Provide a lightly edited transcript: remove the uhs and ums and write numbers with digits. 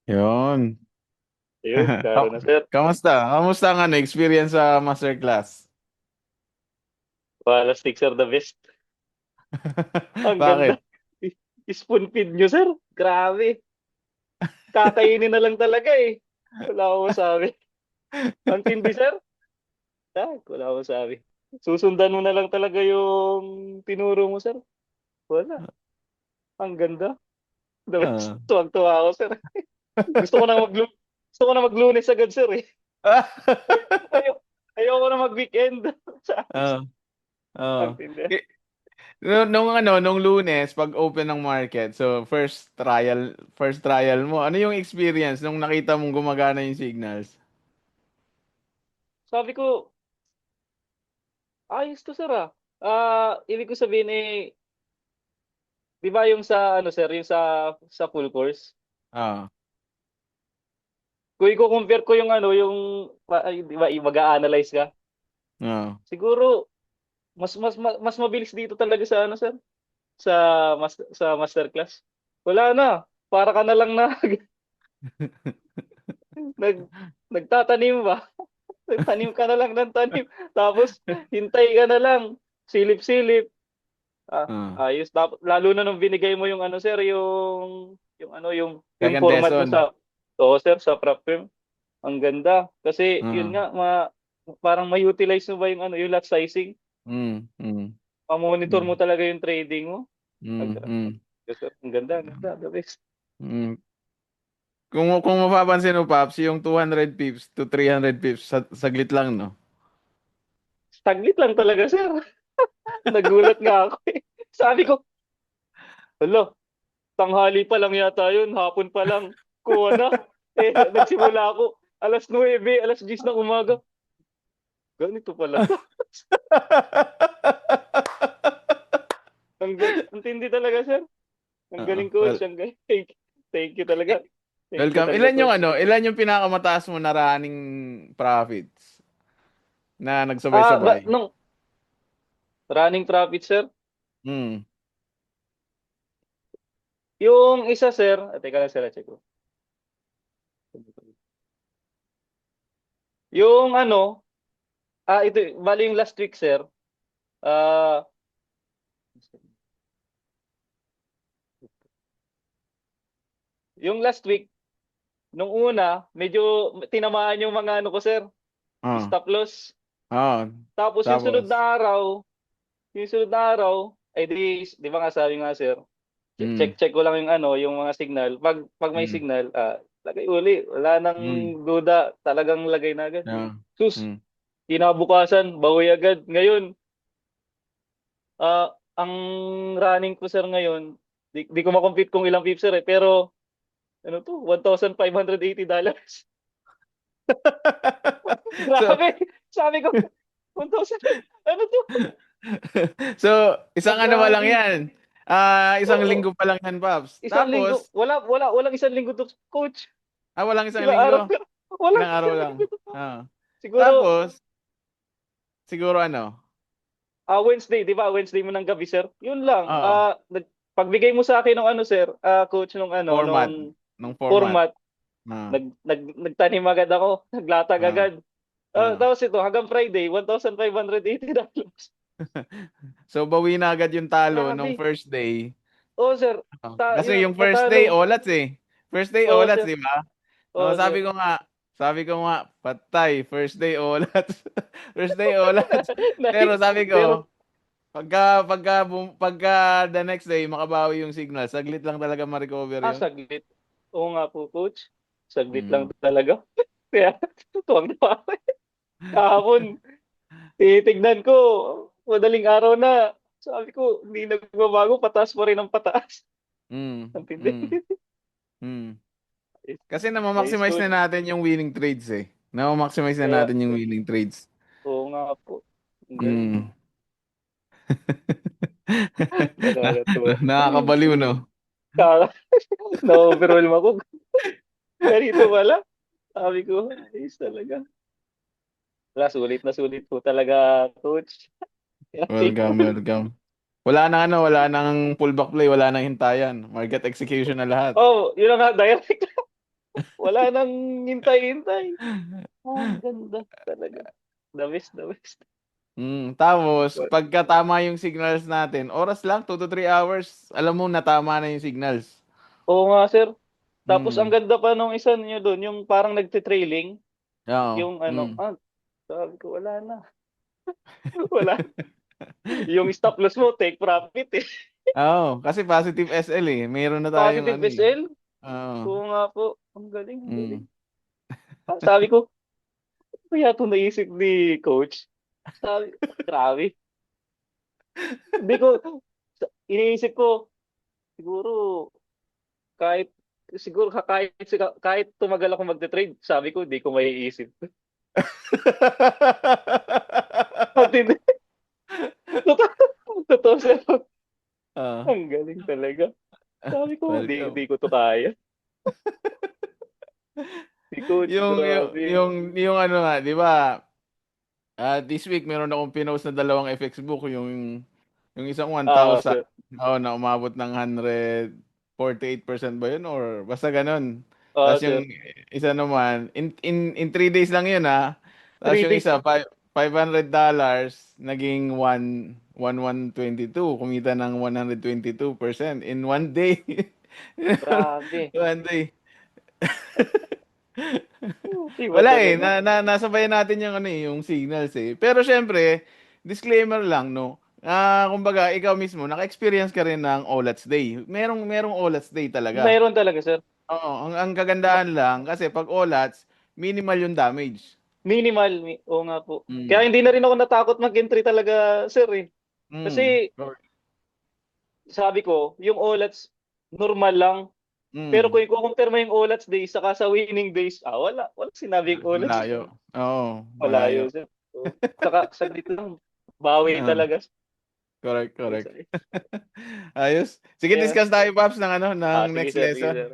Yun. Ayun, klaro na sir. Kamusta? Kamusta ang experience sa masterclass? Wala stick sir the best. Ang ganda. Bakit? Spoon feed nyo sir. Grabe. Kakainin na lang talaga eh. Wala akong masabi. Ang tindi sir. Wala akong masabi. Susundan mo na lang talaga yung tinuro mo sir. Wala. Ang ganda. The best. Ah. Tuwag-tuwa ako sir. Gusto ko na gusto ko na maglunes agad sir eh. Ayaw, ayoko na mag-weekend. Ah, Ang ah. tindi. Eh, nung Lunes pag open ng market, so first trial mo, ano yung experience nung nakita mong gumagana yung signals? Sabi ko, ayos to sir ah. Ibig ko sabihin eh, di ba yung sa ano sir, yung sa full course? Ah, Kung i-compare ko yung ano, yung di ba mag-a-analyze ka? ah. Siguro mas mabilis dito talaga sa ano sir, sa sa masterclass. Wala na. Para ka na lang na nag nagtatanim ba? Tanim ka na lang ng tanim. Tapos hintay ka na lang. Silip-silip. Ah. Ayos. Lalo na nung binigay mo yung ano sir, yung ano yung Second format mo lesson. sa sir sa prop firm. Ang ganda. Kasi yun Ah. nga parang ma-utilize mo ba yung ano yung lot sizing? Mm, mm, Ma-monitor mo mm, talaga yung trading mo. Ang, mm, mm, yes, sir. Ang ganda, the best. mm. Kung mapapansin mo, Paps, yung 200 pips to 300 pips, saglit lang, no? Saglit lang talaga sir. Nagulat nga ako eh. Sabi ko, hala, tanghali pa lang yata yun, hapon pa lang. Kuha na. Nagsimula ako, alas 9, alas 10 ng umaga. Ganito pala to. Ang tindi talaga, sir. Ang Oo. galing, coach. Well, Thank you talaga. Thank you welcome. talaga, coach. Ilan yung pinakamataas mo na running profits na nagsabay-sabay? Nung running profit, sir, Hmm. yung isa, sir, teka lang, sir, check ko. Yung ano, ito, bali yung last week, sir, ah, yung last week, nung una, medyo tinamaan yung mga ano ko, sir, Oh. stop loss. Oh. Tapos Tapos. yung sunod na araw, ay di ba nga sabi nga, sir, Hmm. check ko lang yung ano, yung mga signal. Pag may Hmm. signal, lagay uli. Wala nang Hmm. duda, talagang lagay na agad. Yeah. Sus, Hmm. kinabukasan, bawi agad. Ngayon, ang running ko sir ngayon, di ko makompute kung ilang pips sir eh, pero ano to, $1,580. So, Grabe. Sabi ko, 1,000, ano to? so, isang ano pa lang Grabe. yan. Isang Oo, linggo pa lang yan, Paps. isang linggo. Tapos, Walang isang linggo to, coach. walang isang Ilang araw linggo. na. Walang Ilang araw isang lang. linggo to. Ah. Siguro, Tapos, siguro ano? Wednesday, di ba? Wednesday mo ng gabi, sir. Yun lang. Oo. Pagbigay mo sa akin ng ano, sir, coach nung ano, Format. nung Nung format. format, Ah. nagtanim agad ako. Naglatag Ah. agad. Ah. Tapos ito, hanggang Friday, $1,580. So, bawi na agad yung talo nung Grabe. first day. Oo, sir. Kasi Yun, yung first day, natalo. olats eh. First day, Oo, olats, sir. di ba? Oh, Oo, sir. sabi ko nga, patay, first day, olats. First day, olats. Pero Nice. sabi Pero, ko, pagka the next day, makabawi yung signal, saglit lang talaga ma-recover yun. saglit. Oo nga po, coach. Saglit lang Mm. talaga. Kaya, tuwang-tuwa ako. Kahapon, titignan ko, madaling araw na. Sabi ko, hindi nagbabago, pataas pa rin ang pataas. Mm. Ang tindi. Mm. Mm. Ayos, Kasi ayos, na-maximize coach. na natin yung winning trades eh. Na-maximize na Kaya, natin yung winning trades. oo nga po. Ang galing. Mm. Nakakatuwa. Nakakabaliw, no? Kaka, na-overwhelm ako. Ganito pala. Sabi ko, ayos talaga. Wala, sulit na sulit po talaga, coach. Kaya, thank Welcome, you. welcome. Wala nang pullback play, wala nang hintayan. Market execution na lahat. Oh, yun na nga, direct. Wala nang hintay-hintay. Ang ganda talaga. The best, the best. Tapos pagka tama yung signals natin, oras lang, 2 to 3 hours, alam mo natama na yung signals. Oo nga, sir. Tapos ang Mm. ganda pa nung isa niyo doon, yung parang nagte-trailing, Oo. yung ano, sabi ko, wala na. Wala. Yung stop loss mo, take profit eh. Oo, kasi positive SL eh. Meron na tayong Positive ano eh. SL. Oo. Oo nga po. Ang galing, ang galing. Mm. Sabi ko, kaya ito naisip ni coach. Sabi, grabe. Hindi ko, iniisip ko, siguro, kahit, siguro, kahit tumagal ako magte-trade, sabi ko, hindi ko maiisip. Matindi. Totoo, totoo sir. Ah, Ang galing talaga. Sabi ko, welcome. di ko to kaya. Si coach, grabe. Yung ano nga, 'di ba? This week meron akong pinost na dalawang FX book, yung isang Ah, 1,000, sir. na umabot ng 148% ba yun or basta ganun. Ah, Tapos sir. yung isa naman, in 3 days lang yun Tapos Three yung days. isa, $500, naging 122, kumita ng 122% in one day. Grabe. One day. Iba Wala eh, talaga. nasabayan natin yung ano eh, yung signals eh. Pero syempre, disclaimer lang no. Kumbaga ikaw mismo naka-experience ka rin ng OLATS day. Merong OLATS day talaga. Mayroon talaga, sir. Oo, ang kagandahan lang kasi pag OLATS, minimal yung damage. Minimal. Oo nga po. Kaya Mm. hindi na rin ako natakot mag-entry talaga, sir eh. Mm. Kasi sabi ko, yung OLATS, normal lang. Pero Mm. kung i-compare mo yung OLATS days saka sa winning days, wala. Wala sinabing OLATS. Malayo. Oo, malayo. Malayo, sir. So, saka saglit lang. Bawi Ah, talaga. correct, Ayos, correct. ayos. Ayos. Sige, Yeah. discuss tayo, Paps, ng ano, ng Sige, next sir. Sige, lesson. sir.